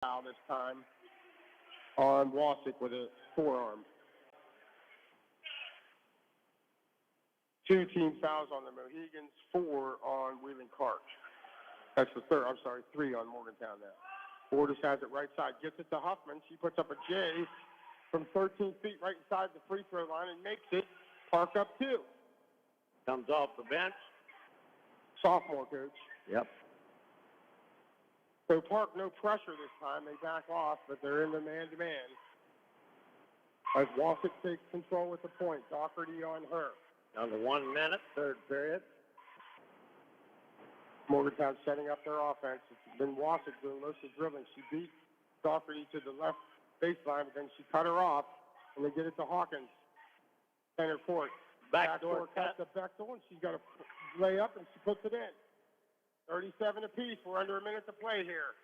foul this time on Wasick with a forearm. 2 team fouls on the Mohegans, 4 on Wheeling Park. That's the third. I'm sorry, 3 on Morgantown now. Borders has it right side, gets it to Huffman. She puts up a J from 13 feet right inside the free throw line and makes it. Park up 2. Comes off the bench. Sophomore, coach. Yep. So Park, no pressure this time. They back off, but they're in the man-to-man. As Wasick takes control with the point. Doherty on her. Down to 1 minute, third period. Morgantown setting up their offense. It's been Wasick doing most of the dribbling. She beat Doherty to the left baseline, but then she cut her off, and they get it to Hawkins. Center court. Backdoor cut to Bechtel, and she's got a layup, and she puts it in. 37 apiece. We're under a minute to play here.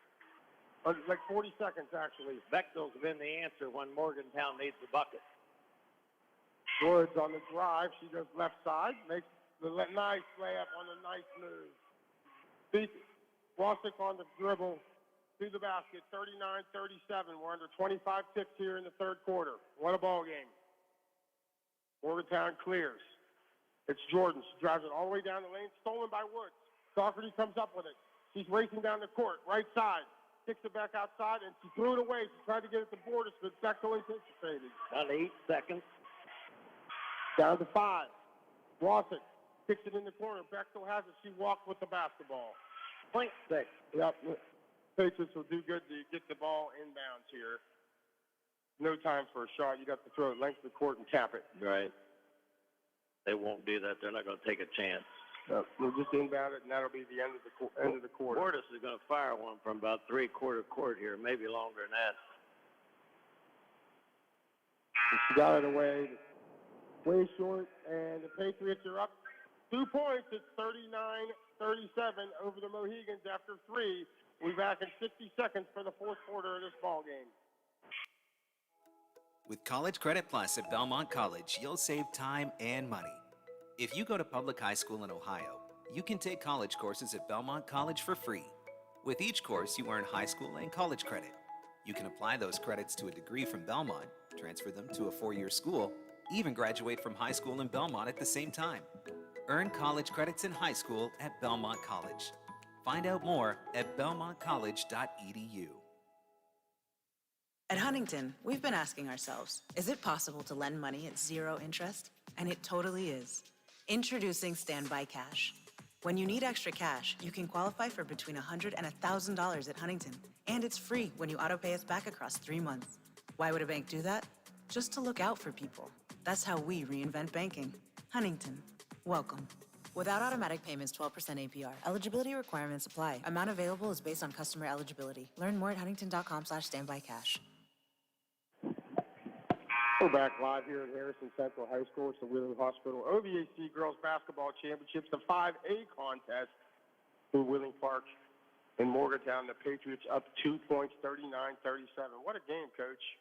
Like 40 seconds, actually. Bechtel's been the answer when Morgantown needs a bucket. Woods on the drive. She goes left side. Makes the nice layup on a nice move. Wasick on the dribble to the basket. 39-37. We're under 25 ticks here in the third quarter. What a ball game. Morgantown clears. It's Jordan. She drives it all the way down the lane. Stolen by Woods. Doherty comes up with it. She's racing down the court, right side. Kicks it back outside, and she threw it away. She tried to get it to Borders, but Bechtel anticipated. Down to 8 seconds. Down to 5. Wasick kicks it in the corner. Bechtel has it. She walked with the basketball. Point 6. Yep. Patriots will do good to get the ball inbounds here. No time for a shot. You got to throw it length of the court and tap it. Right. They won't do that. They're not going to take a chance. We'll just inbound it, and that'll be the end of the quarter. Borders is going to fire one from about three-quarter court here, maybe longer than that. She got it away, way short, and the Patriots are up 2 points. It's 39-37 over the Mohegans after 3. We'll be back in 60 seconds for the fourth quarter of this ball game. With College Credit Plus at Belmont College, you'll save time and money. If you go to public high school in Ohio, you can take college courses at Belmont College for free. With each course, you earn high school and college credit. You can apply those credits to a degree from Belmont, transfer them to a 4-year school, even graduate from high school in Belmont at the same time. Earn college credits in high school at Belmont College. Find out more at belmontcollege.edu. At Huntington, we've been asking ourselves, is it possible to lend money at 0 interest? And it totally is. Introducing Standby Cash. When you need extra cash, you can qualify for between $100 and $1,000 at Huntington. And it's free when you auto pay us back across 3 months. Why would a bank do that? Just to look out for people. That's how we reinvent banking. Huntington, welcome. Without automatic payments, 12% APR. Eligibility requirements apply. Amount available is based on customer eligibility. Learn more at huntington.com/standbycash. We're back live here at Harrison Central High School. It's the Wheeling Hospital OVAC Girls Basketball Championships, the 5A contest in Wheeling Park in Morgantown. The Patriots up 2 points, 39-37. What a game, Coach.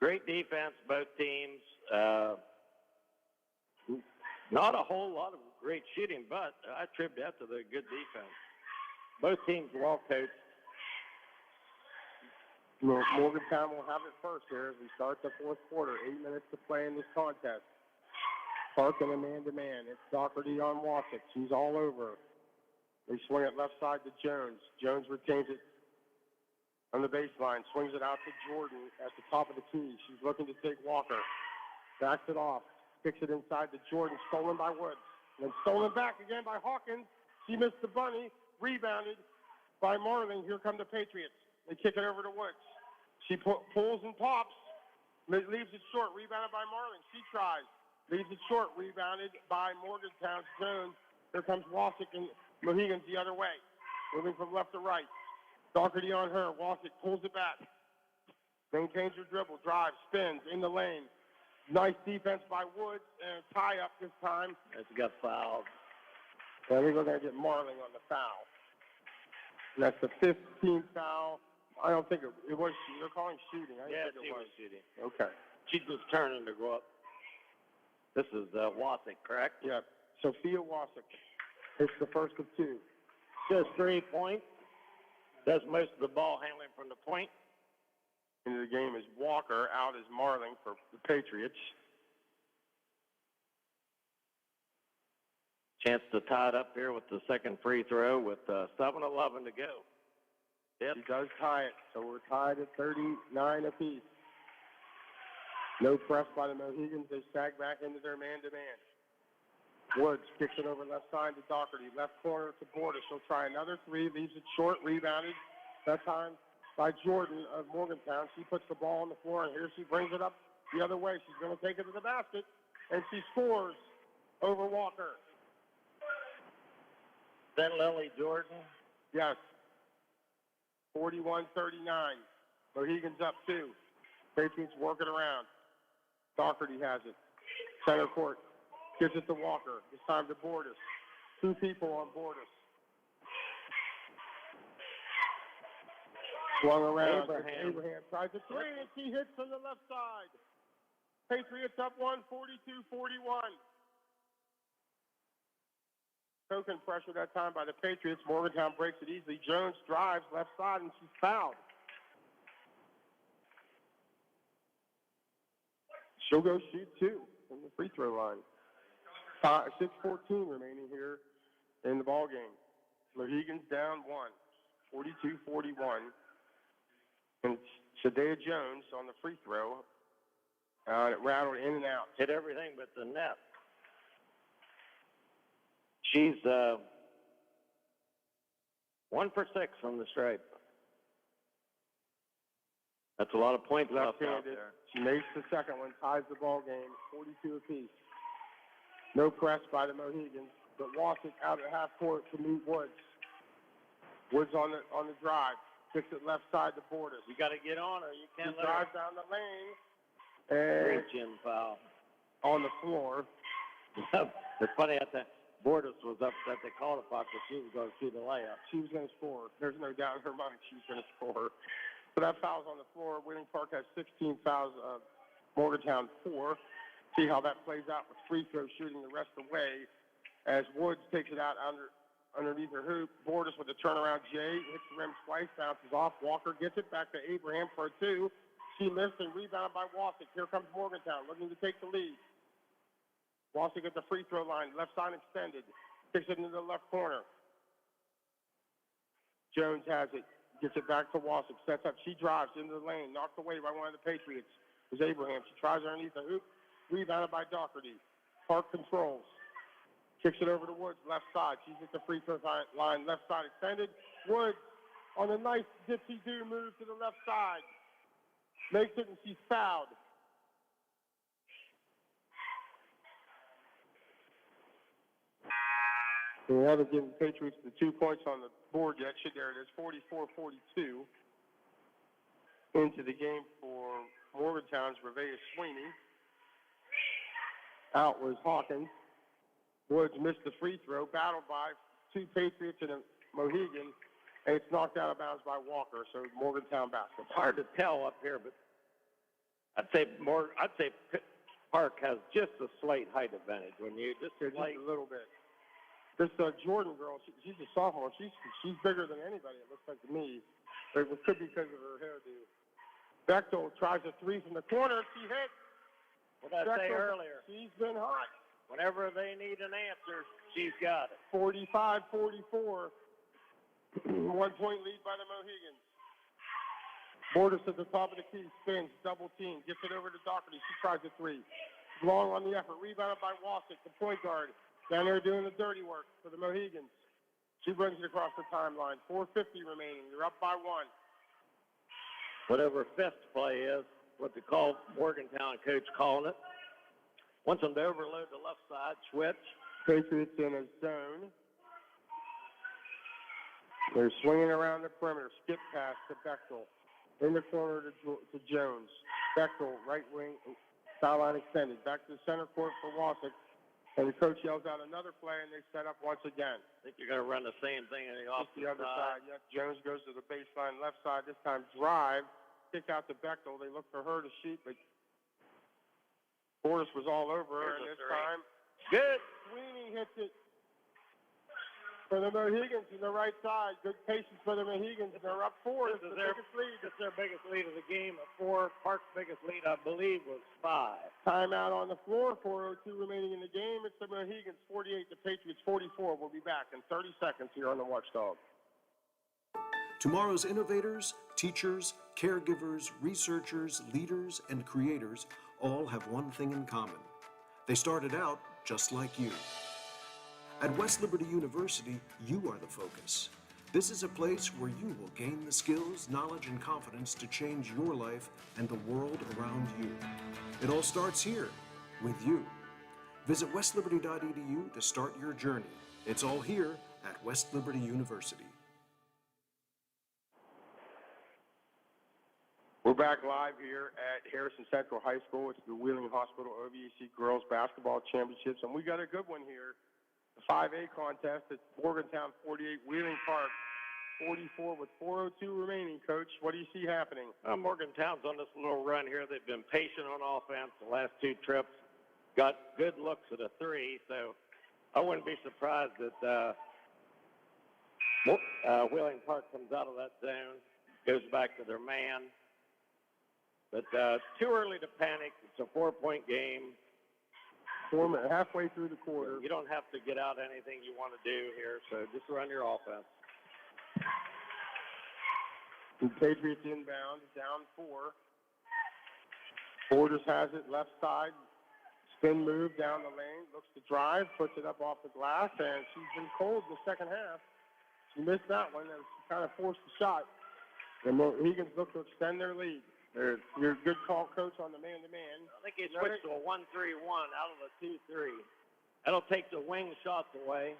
Great defense, both teams. Not a whole lot of great shooting, but I attribute that to the good defense. Both teams well coached. Morgantown will have it first here as we start the fourth quarter. 8 minutes to play in this contest. Park in a man-to-man. It's Doherty on Wasick. She's all over. They swing it left side to Jones. Jones retains it on the baseline. Swings it out to Jordan at the top of the key. She's looking to take Walker. Backs it off. Kicks it inside to Jordan. Stolen by Woods. And then stolen back again by Hawkins. She missed the bunny. Rebounded by Marling. Here come the Patriots. They kick it over to Woods. She pulls and pops. Leaves it short. Rebounded by Marling. She tries. Leaves it short. Rebounded by Morgantown's Jones. Here comes Wasick and Mohegans the other way. Moving from left to right. Doherty on her. Wasick pulls it back. Maintains her dribble. Drives. Spins in the lane. Nice defense by Woods. And a tie up this time. It's got fouled. I think we're going to get Marling on the foul. And that's the 15th foul. I don't think it was. They're calling shooting. Yeah, she was shooting. Okay. She's just turning to go up. This is Wasick, correct? Yeah. Sophia Wasick. It's the first of 2. Just 3 points. Does most of the ball handling from the point. Into the game is Walker. Out is Marling for the Patriots. Chance to tie it up here with the second free throw with 7:11 to go. Yep. He does tie it, so we're tied at 39 apiece. No press by the Mohegans. They sag back into their man-to-man. Woods kicks it over left side to Doherty. Left corner to Borders. She'll try another three. Leaves it short. Rebounded. That time by Jordan of Morgantown. She puts the ball on the floor, and here she brings it up the other way. She's going to take it to the basket, and she scores over Walker. Then Lily Jordan. Yes. 41-39. Mohegans up 2. Patriots working around. Doherty has it. Center court. Gives it to Walker. This time to Borders. 2 people on Borders. Swung around. Abraham tries a three, and she hits from the left side. Patriots up 1, 42-41. Token pressure that time by the Patriots. Morgantown breaks it easily. Jones drives left side, and she's fouled. She'll go shoot 2 from the free throw line. 6:14 remaining here in the ball game. Mohegans down 1, 42-41. And Shadea Jones on the free throw. It rattled in and out. Hit everything but the net. She's 1 for 6 from the stripe. That's a lot of points left out there. She makes the second one, ties the ball game, 42 apiece. No press by the Mohegans, but Wasik out at half court to meet Woods. Woods on the drive, kicks it left side to Borders. You got to get on her. You can't let drive her. Down the lane. And Great gym foul. On the floor. It's funny that Borders was upset they called a foul because she was going to shoot a layup. She was going to score. There's no doubt in her mind she was going to score. So that foul's on the floor. Winning Park has 16 fouls. Morgantown 4. See how that plays out with free throw shooting the rest of the way as Woods takes it out underneath her hoop. Borders with a turnaround J, hits the rim twice, bounces off. Walker gets it back to Abraham for a 2. She missed and rebounded by Wasik. Here comes Morgantown looking to take the lead. Wasik at the free throw line, left side extended. Kicks it into the left corner. Jones has it. Gets it back to Wasik. Sets up. She drives into the lane. Knocked away by one of the Patriots. It was Abraham. She tries underneath the hoop. Rebounded by Doherty. Park controls. Kicks it over to Woods, left side. She's at the free throw line, left side extended. Woods on a nice dipsy-do move to the left side. Makes it, and she's fouled. We haven't given the Patriots the 2 points on the board yet. There it is, 44-42. Into the game for Morgantown's Revea Sweeney. Out was Hawkins. Woods missed the free throw, battled by 2 Patriots and a Mohegan, and it's knocked out of bounds by Walker, so Morgantown basketball. It's hard to tell up here, but I'd say Park has just a slight height advantage when you just a little bit. This Jordan girl, she's a sophomore. She's bigger than anybody, it looks like to me. But it could be because of her hairdo. Bechtel tries a 3 from the corner. She hit. What did I say earlier? She's been hot. Whenever they need an answer, she's got it. 45-44. 1 point lead by the Mohegans. Borders at the top of the key, spins, double team, gets it over to Doherty. She tries a 3. Long on the effort, rebounded by Wasik, the point guard. Down there doing the dirty work for the Mohegans. She brings it across the timeline. 4:50 remaining. They're up by 1. Whatever fist play is, what they call Morgantown coach calling it. Wants them to overload the left side, switch. Patriots in a zone. They're swinging around the perimeter. Skip pass to Bechtel. In the corner to Jones. Bechtel, right wing, foul line extended. Back to the center court for Wasik. And the coach yells out another play, and they set up once again. I think you're going to run the same thing on the opposite the other side. Yep. Jones goes to the baseline left side. This time drive. Kick out to Bechtel. They look for her to shoot, but Borders was all over her. And this time, good. Sweeney hits it. for the Mohegans to the right side. Good patience for the Mohegans. They're up 4. This is their biggest lead. This is their biggest lead of the game at 4. Park's biggest lead, I believe, was 5. Timeout on the floor. 4:02 remaining in the game. It's the Mohegans 48, the Patriots 44. We'll be back in 30 seconds here on the Watchdog. Tomorrow's innovators, teachers, caregivers, researchers, leaders, and creators all have one thing in common. They started out just like you. At West Liberty University, you are the focus. This is a place where you will gain the skills, knowledge, and confidence to change your life and the world around you. It all starts here, with you. Visit westliberty.edu to start your journey. It's all here at West Liberty University. We're back live here at Harrison Central High School. It's the Wheeling Hospital OVAC Girls Basketball Championships, and we got a good one here. The 5A contest at Morgantown 48, Wheeling Park 44 with 4:02 remaining. Coach, what do you see happening? Morgantown's on this little run here. They've been patient on offense the last 2 trips. Got good looks at a 3, so I wouldn't be surprised that Wheeling Park comes out of that zone, goes back to their man. But too early to panic. It's a 4-point game. 4 minutes, halfway through the quarter. You don't have to get out anything you want to do here, so just run your offense. The Patriots inbound, down 4. Borders has it left side. Spin move down the lane, looks to drive, puts it up off the glass, and she's been cold the second half. She missed that one, and she kind of forced the shot. The Mohegans look to extend their lead. Your good call, Coach, on the man-to-man. I think he switched to a 1-3-1 out of a 2-3. That'll take the wing shots away.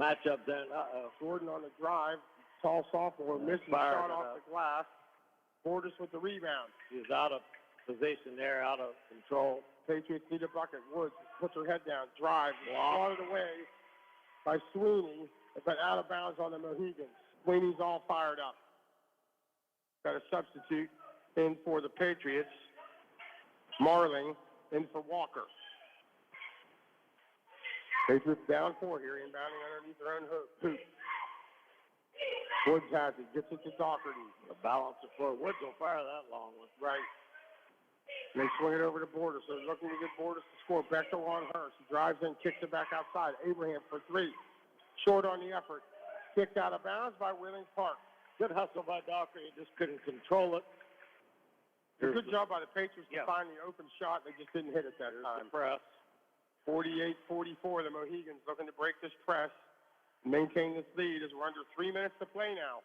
Matchup then. Jordan on the drive. Tall sophomore missing the shot off the glass. Borders with the rebound. He's out of position there, out of control. Patriots need a bucket. Woods puts her head down. Drive. Swatted away by Sweeney, but out of bounds on the Mohegans. Sweeney's all fired up. Got a substitute in for the Patriots. Marling in for Walker. Patriots down 4 here, inbounding underneath their own hoop. Woods has it, gets it to Doherty. The balance of floor. Woods will fire that long one. Right. And they swing it over to Borders, so they're looking to get Borders to score. Bechtel on her. She drives in, kicks it back outside. Abraham for 3. Short on the effort. Kicked out of bounds by Wheeling Park. Good hustle by Doherty. He just couldn't control it. Good job by the Patriots to find the open shot. They just didn't hit it that time. The press. 48-44, the Mohegans looking to break this press, maintain this lead as we're under 3 minutes to play now.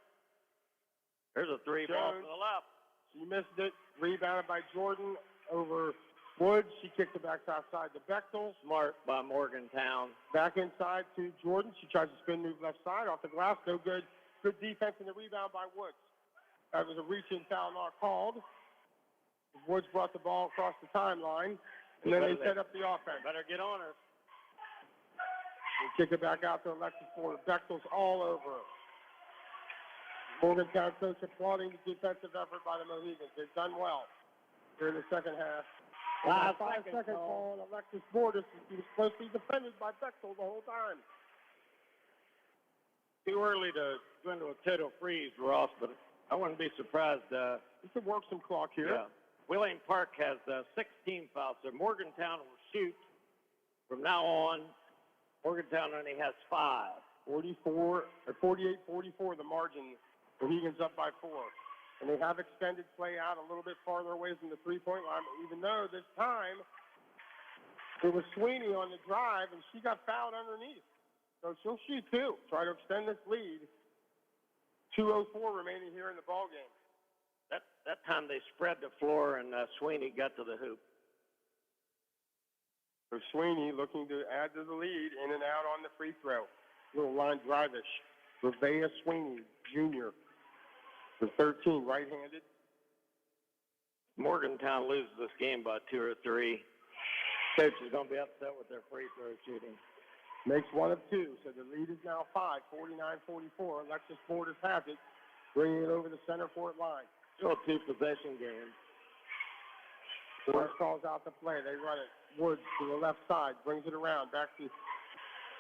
There's a 3 ball to the left. She missed it. Rebounded by Jordan over Woods. She kicked it back outside to Bechtel. Smart by Morgantown. Back inside to Jordan. She tries to spin move left side off the glass. No good. Good defense and the rebound by Woods. That was a reach-in foul not called. Woods brought the ball across the timeline, and then they set up the offense. Better get on her. They kick it back out to Alexis Porter. Bechtel's all over her. Morgantown coach applauding the defensive effort by the Mohegans. They've done well here in the second half. Last 5 seconds on Alexis Porter. He was closely defended by Bechtel the whole time. Too early to go into a total freeze, Ross, but I wouldn't be surprised. You can work some clock here. Yeah. Wheeling Park has 16 fouls, so Morgantown will shoot from now on. Morgantown only has 5. 48-44 the margin. Mohegans up by 4. And they have extended play out a little bit farther away from the three-point line, even though this time it was Sweeney on the drive, and she got fouled underneath. So she'll shoot 2. Try to extend this lead. 2:04 remaining here in the ballgame. That time they spread the floor, and Sweeney got to the hoop. So Sweeney looking to add to the lead, in and out on the free throw. Little line drive-ish. Revea Sweeney, junior, for 13, right-handed. Morgantown loses this game by 2 or 3. Coach is going to be upset with their free throw shooting. Makes 1 of 2, so the lead is now 5, 49-44. Alexis Borders has it, bringing it over the center court line. Still a 2-possession game. Borders calls out the play. They run it. Woods to the left side, brings it around, back to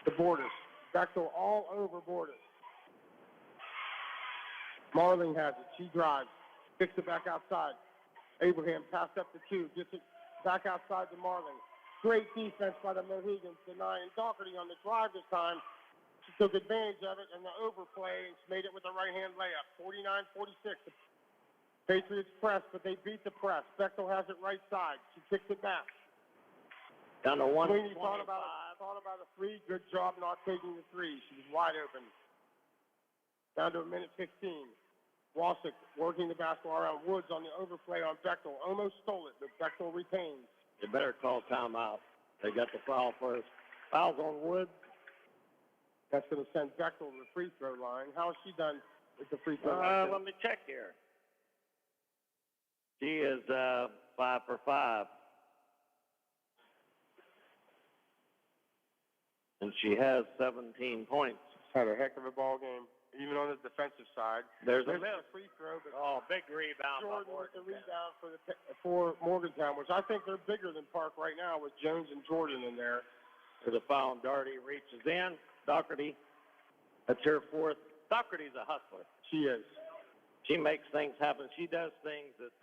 the Borders. Bechtel all over Borders. Marling has it. She drives. Kicks it back outside. Abraham passed up the 2. Gets it back outside to Marling. Great defense by the Mohegans, denying Doherty on the drive this time. She took advantage of it in the overplay, and she made it with a right-hand layup. 49-46. The Patriots press, but they beat the press. Bechtel has it right side. She kicks it back. Down to 1. Sweeney thought about a 3. Good job not taking the 3. She was wide open. Down to a minute 15. Wasick working the basketball around Woods on the overplay on Bechtel. Almost stole it, but Bechtel retains. They better call timeout. They got the foul first. Foul's on Woods. That's going to send Bechtel to the free throw line. How has she done with the free throw line? Let me check here. She is 5 for 5. And she has 17 points. Had a heck of a ball game, even on the defensive side. There's a free throw, but big rebound. Jordan with the rebound for Morgantown, which I think they're bigger than Park right now with Jones and Jordan in there. There's a foul, and Doherty reaches in. Doherty, that's her 4th. Doherty's a hustler. She is. She makes things happen. She does things that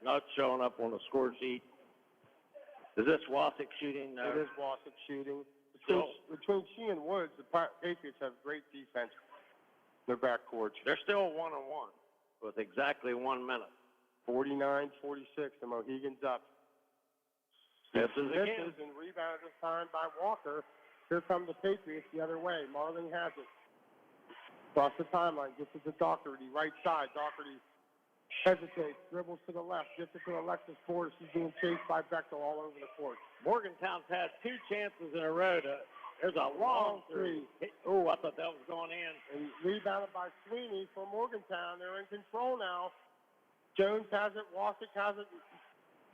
not showing up on the score sheet. Is this Wasick shooting? It is Wasick shooting. So, Between she and Woods, the Patriots have great defense in their backcourt. they're still 1-1 with exactly 1 minute. 49-46, the Mohegans up. This is again. And rebounded this time by Walker. Here come the Patriots the other way. Marling has it. Across the timeline, gets it to Doherty, right side. Doherty hesitates, dribbles to the left, gets it to Alexis Ford. She's being chased by Bechtel all over the court. Morgantown's had 2 chances in a row. There's a long 3. Oh, I thought that was going in. And rebounded by Sweeney for Morgantown. They're in control now. Jones has it. Wasick has it.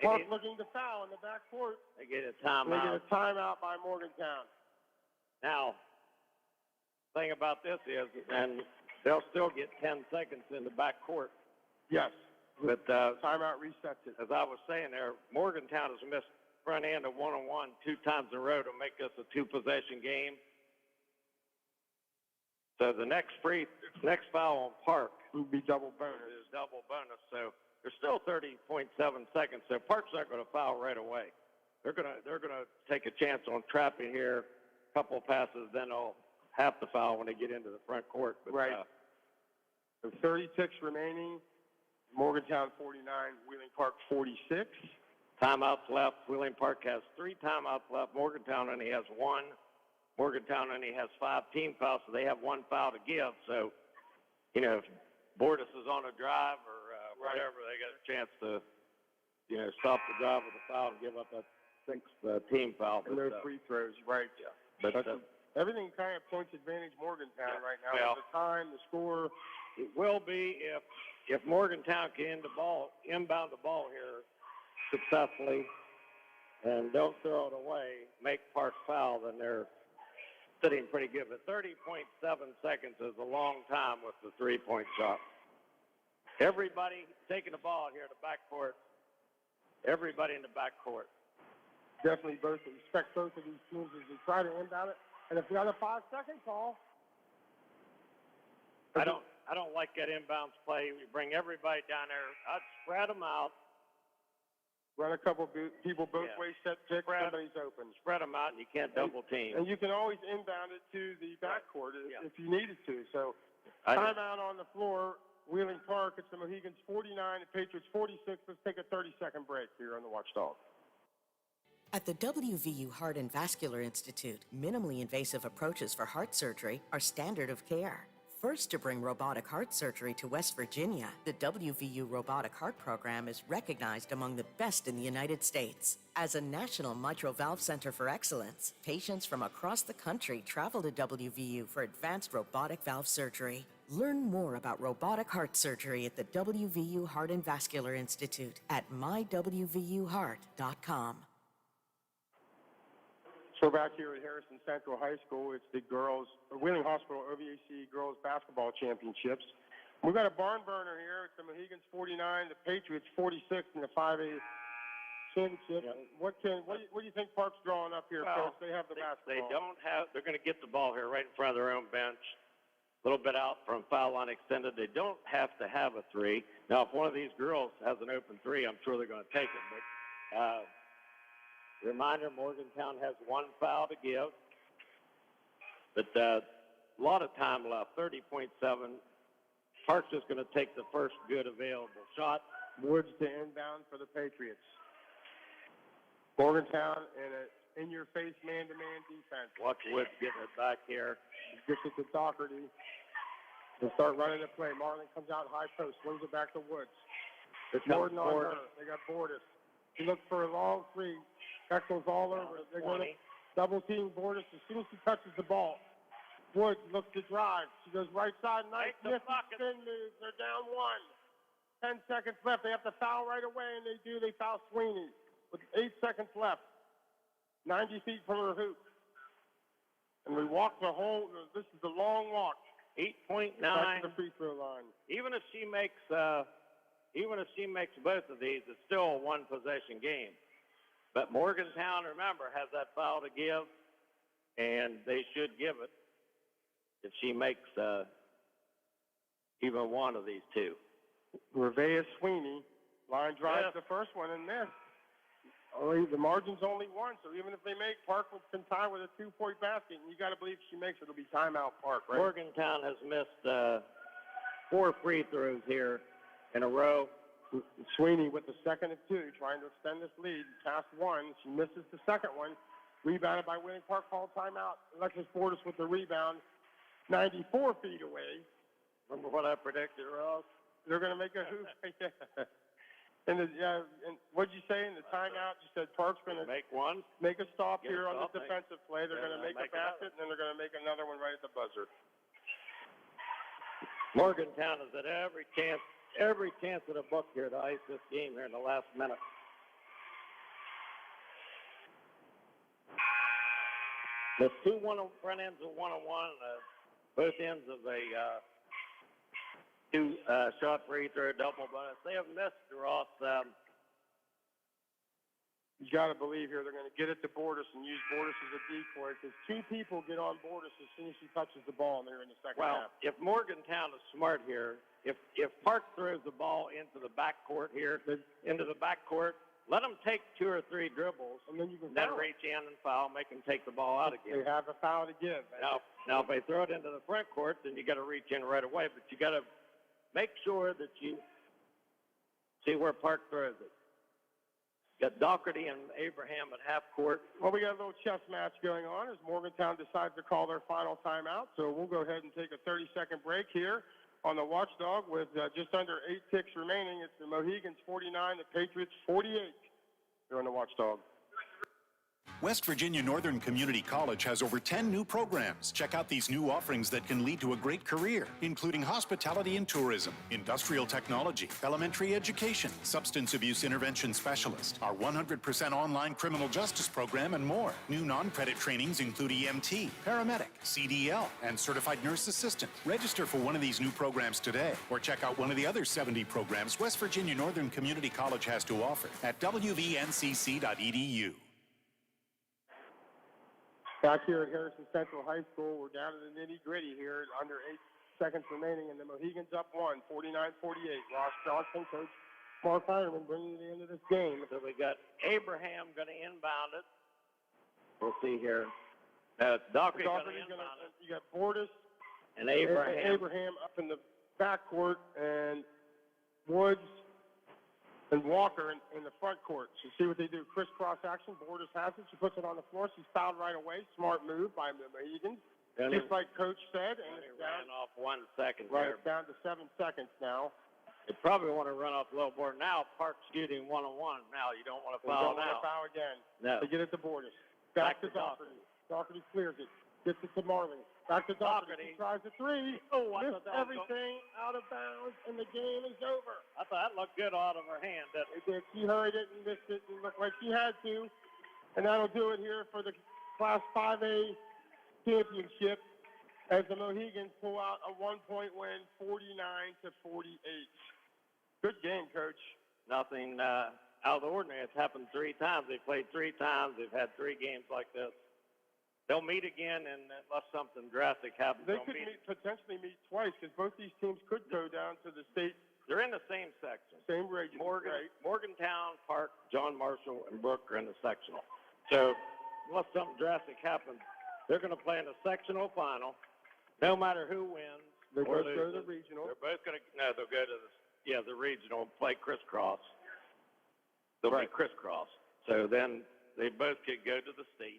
Park looking to foul in the backcourt. They get a timeout. They get a timeout by Morgantown. Now, thing about this is, and they'll still get 10 seconds in the backcourt. Yes. But timeout resets it. As I was saying there, Morgantown has missed front end of 1-on-1 2 times in a row to make this a 2-possession game. So the next foul on Park would be double bonus. Is double bonus. So there's still 30.7 seconds. So Park's not going to foul right away. They're gonna take a chance on trapping here. A couple of passes, then they'll have to foul when they get into the front court. But, right. With 30 ticks remaining. Morgantown 49, Wheeling Park 46. Timeouts left. Wheeling Park has 3 timeouts left. Morgantown only has 1. Morgantown only has 5 team fouls, so they have 1 foul to give. So, if Borders is on a drive or whatever, they got a chance to, stop the drive with a foul and give up a 6th team foul. And those free throws, right. Yeah. But everything kind of points advantage Morgantown right now. Well, the time, the score. It will be if Morgantown can inbound the ball here successfully and don't throw it away, make Park foul, then they're sitting pretty good. But 30.7 seconds is a long time with the 3-point shot. Everybody taking the ball here in the backcourt. Everybody in the backcourt. Definitely respect both of these teams as they try to inbound it. And if we got a 5-second call. I don't like that inbounds play. We bring everybody down there. I'd spread them out. Run a couple people both ways, set pick, somebody's open. Spread them out, and you can't double team. And you can always inbound it to the backcourt if you needed to. So timeout on the floor, Wheeling Park. It's the Mohegans 49, the Patriots 46. Let's take a 30-second break here on the Watchdog. At the WVU Heart and Vascular Institute, minimally invasive approaches for heart surgery are standard of care. First to bring robotic heart surgery to West Virginia, the WVU Robotic Heart Program is recognized among the best in the United States. As a national mitral valve center for excellence, patients from across the country travel to WVU for advanced robotic valve surgery. Learn more about robotic heart surgery at the WVU Heart and Vascular Institute at mywvuheart.com. So we're back here at Harrison Central High School. It's the Wheeling Hospital OVAC Girls Basketball Championships. We've got a barn burner here. It's the Mohegans 49, the Patriots 46 in the 5A championship. Yeah. What do you think Park's drawing up here, Well, Coach? They have the basketball. They don't have. They're going to get the ball here right in front of their own bench, a little bit out from foul line extended. They don't have to have a three. Now, if one of these girls has an open three, I'm sure they're going to take it. But reminder: Morgantown has one foul to give, but a lot of time left. 30.7. Park's just going to take the first good available shot. Woods to inbound for the Patriots. Morgantown in an in-your-face man-to-man defense. Watch Woods getting it back here. Gets it to Doherty. They start running the play. Marlin comes out high post, swings it back to Woods. Jordan on her. They got Bordas. He looks for a long three. Bechtel's all over it. They're going to double-team Bordas as soon as he touches the ball. Woods looks to drive. She goes right side. Nice miss. Spin moves. They're down one. 10 seconds left. They have to foul right away, and they do. They foul Sweeney with 8 seconds left. 90 feet from her hoop. And we walk the whole, this is a long walk. 8.9. Back to the free throw line. Even if she makes both of these, it's still a one-possession game. But Morgantown, remember, has that foul to give, and they should give it if she makes even one of these two. Revea Sweeney, line drives the first one and missed. The margin's only one, so even if they make, Park can tie with a 2-point basket, and you got to believe if she makes it, it'll be timeout Park, right? Morgantown has missed 4 free throws here in a row. Sweeney with the second of 2, trying to extend this lead. Cast one. She misses the second one. Rebounded by Winning Park, called timeout. Alexis Bordas with the rebound. 94 feet away. Remember what I predicted, Ross? They're going to make a hoop. And what'd you say in the timeout? You said Park's going to make a stop here on this defensive play. They're going to make a basket, and then they're going to make another one right at the buzzer. Morgantown has had every chance in the book here to ice this game here in the last minute. The two front ends of one-on-one, both ends of a two-shot free throw double bonus. They have missed, Ross. You got to believe here they're going to get it to Bordas and use Bordas as a decoy because 2 people get on Bordas as soon as she touches the ball, and they're in the second half. Well, if Morgantown is smart here, if Park throws the ball into the backcourt here, let them take 2 or 3 dribbles, and then you can reach in and foul, make them take the ball out again. They have a foul to give. Now if they throw it into the front court, then you got to reach in right away, but you got to make sure that you see where Park throws it. Got Doherty and Abraham at half court. Well, we got a little chess match going on as Morgantown decides to call their final timeout. So we'll go ahead and take a 30-second break here on the Watchdog with just under 8 ticks remaining. It's the Mohegans 49, the Patriots 48 here on the Watchdog. West Virginia Northern Community College has over 10 new programs. Check out these new offerings that can lead to a great career, including hospitality and tourism, industrial technology, elementary education, substance abuse intervention specialist, our 100% online criminal justice program, and more. New non-credit trainings include EMT, paramedic, CDL, and certified nurse assistant. Register for one of these new programs today, or check out one of the other 70 programs West Virginia Northern Community College has to offer at wvncc.edu. Back here at Harrison Central High School, we're down to the nitty-gritty here. Under 8 seconds remaining, and the Mohegans up 1, 49-48. Ross Johnson, Coach Mark Hireman bringing the end of this game. So we got Abraham going to inbound it. We'll see here. Doherty's going to inbound it. You got Bordas and Abraham up in the backcourt, and Woods and Walker in the front court. So see what they do. Crisscross action. Bordas has it. She puts it on the floor. She's fouled right away. Smart move by the Mohegans. Just like Coach said. And it's ran off 1 second. Right, there. It's down to 7 seconds now. They probably want to run off a little more. Now Park's shooting one-on-one. Now you don't want to foul now. Don't want to foul again. No. They get it to Bordas. Back to Doherty. Doherty clears it. Gets it to Marley. Back to Doherty. He tries a 3. Missed everything out of bounds, and the game is over. I thought that looked good out of her hand. It did. She hurried it and missed it and looked like she had to. And that'll do it here for the Class 5A championship as the Mohegans pull out a 1-point win, 49-48. Good game, Coach. Nothing out of the ordinary. It's happened 3 times. They played 3 times. They've had 3 games like this. They'll meet again, and unless something drastic happens, They could potentially meet twice because both these teams could go down to the state. They're in the same section. Same region. Right. Morgantown, Park, John Marshall, and Brook are in the sectional. So unless something drastic happens, they're going to play in the sectional final. No matter who wins. They both go to the regional. They're both going to they'll go to the regional and play crisscross. They'll be crisscross. So then they both could go to the state.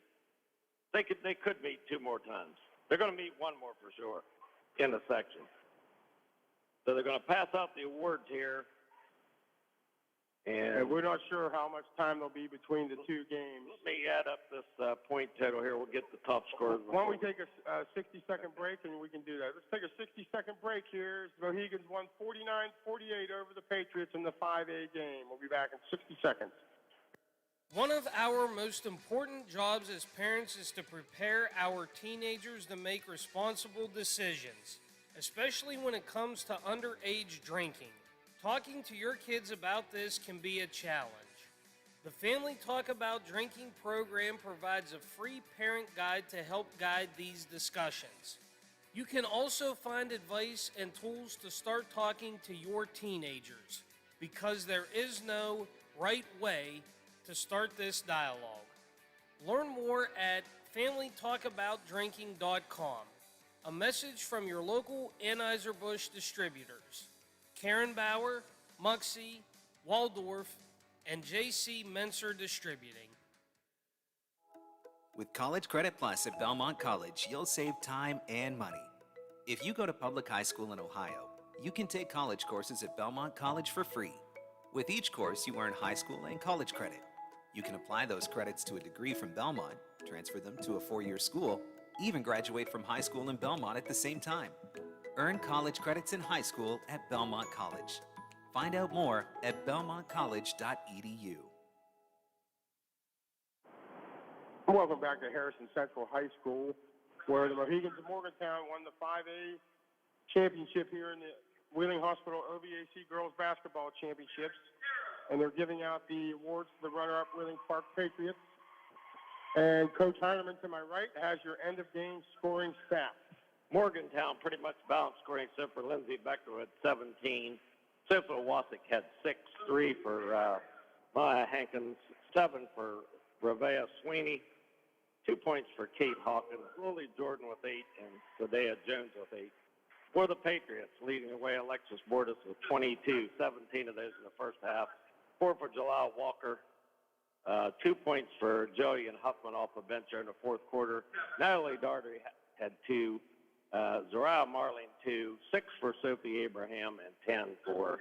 They could meet 2 more times. They're going to meet 1 more for sure in the section. So they're going to pass out the awards here. And we're not sure how much time there'll be between the 2 games. Let me add up this point total here. We'll get the top scores. Why don't we take a 60-second break, and we can do that. Let's take a 60-second break here. Mohegans won 49-48 over the Patriots in the 5A game. We'll be back in 60 seconds. One of our most important jobs as parents is to prepare our teenagers to make responsible decisions, especially when it comes to underage drinking. Talking to your kids about this can be a challenge. The Family Talk About Drinking program provides a free parent guide to help guide these discussions. You can also find advice and tools to start talking to your teenagers, because there is no right way to start this dialogue. Learn more at FamilyTalkAboutDrinking.com. A message from your local Anheuser-Busch distributors: Karen Bauer, Muxie, Waldorf, and J.C. Menser Distributing. With College Credit Plus at Belmont College, you'll save time and money. If you go to public high school in Ohio, you can take college courses at Belmont College for free. With each course, you earn high school and college credit. You can apply those credits to a degree from Belmont, transfer them to a 4-year school, even graduate from high school in Belmont at the same time. Earn college credits in high school at Belmont College. Find out more at belmontcollege.edu. Welcome back to Harrison Central High School, where the Mohegans of Morgantown won the 5A championship here in the Wheeling Hospital OVAC Girls Basketball Championships. And they're giving out the awards to the runner-up Wheeling Park Patriots. And Coach Heineman to my right has your end-of-game scoring stats. Morgantown pretty much balanced scoring, except for Lindsay Becker with 17. Sophia Wasik had 6, 3 for Maya Hankins, 7 for Ravea Sweeney, 2 points for Kate Hawkins, Lily Jordan with 8, and Sadea Jones with 8. For the Patriots, leading the way, Alexis Bordas with 22, 17 of those in the first half. 4 for Jalal Walker, 2 points for Joey and Huffman off the bench there in the fourth quarter. Natalie Dartery had 2, Zariah Marling 2, 6 for Sophie Abraham, and 10 for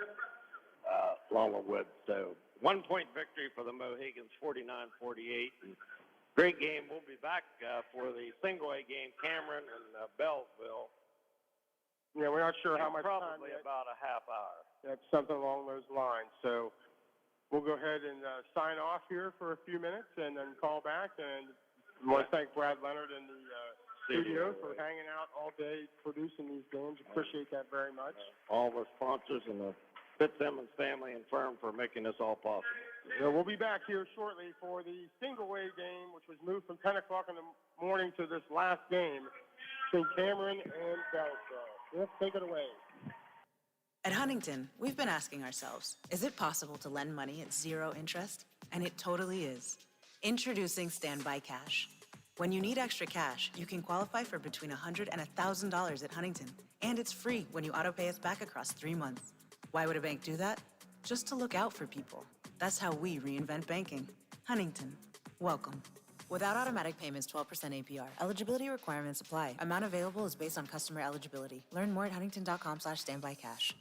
Lala Woods. So 1-point victory for the Mohegans, 49-48. Great game. We'll be back for the single-A game, Cameron and Belleville. Yeah, we're not sure how much time. Probably about a half hour. That's something along those lines. So we'll go ahead and sign off here for a few minutes and then call back. And I want to thank Brad Leonard and the studio for hanging out all day producing these games. Appreciate that very much. All the sponsors and the Fitzsimmons family and firm for making this all possible. Yeah, we'll be back here shortly for the single-A game, which was moved from 10 o'clock in the morning to this last game between Cameron and Belleville. Yes, take it away. At Huntington, we've been asking ourselves, is it possible to lend money at 0 interest? And it totally is. Introducing Standby Cash. When you need extra cash, you can qualify for between $100 and $1,000 at Huntington. And it's free when you auto-pay us back across 3 months. Why would a bank do that? Just to look out for people. That's how we reinvent banking. Huntington, welcome. Without automatic payments, 12% APR. Eligibility requirements apply. Amount available is based on customer eligibility. Learn more at huntington.com/standbycash.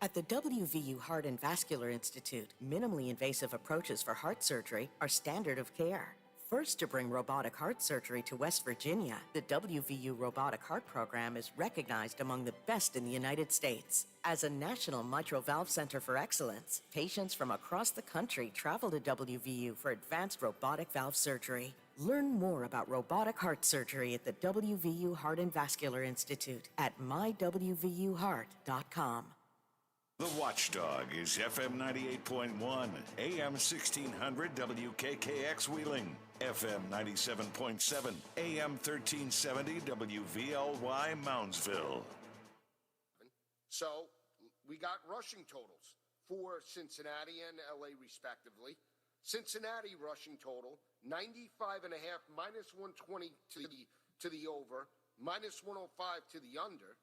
At the WVU Heart and Vascular Institute, minimally invasive approaches for heart surgery are standard of care. First to bring robotic heart surgery to West Virginia, the WVU Robotic Heart Program is recognized among the best in the United States. As a national mitral valve center for excellence, patients from across the country travel to WVU for advanced robotic valve surgery. Learn more about robotic heart surgery at the WVU Heart and Vascular Institute at mywvuheart.com. The Watchdog is FM 98.1, AM 1600 WKKX Wheeling, FM 97.7, AM 1370 WVLY Moundsville. So we got rushing totals for Cincinnati and LA respectively. Cincinnati rushing total 95.5 minus 120 to the over, minus 105 to the under.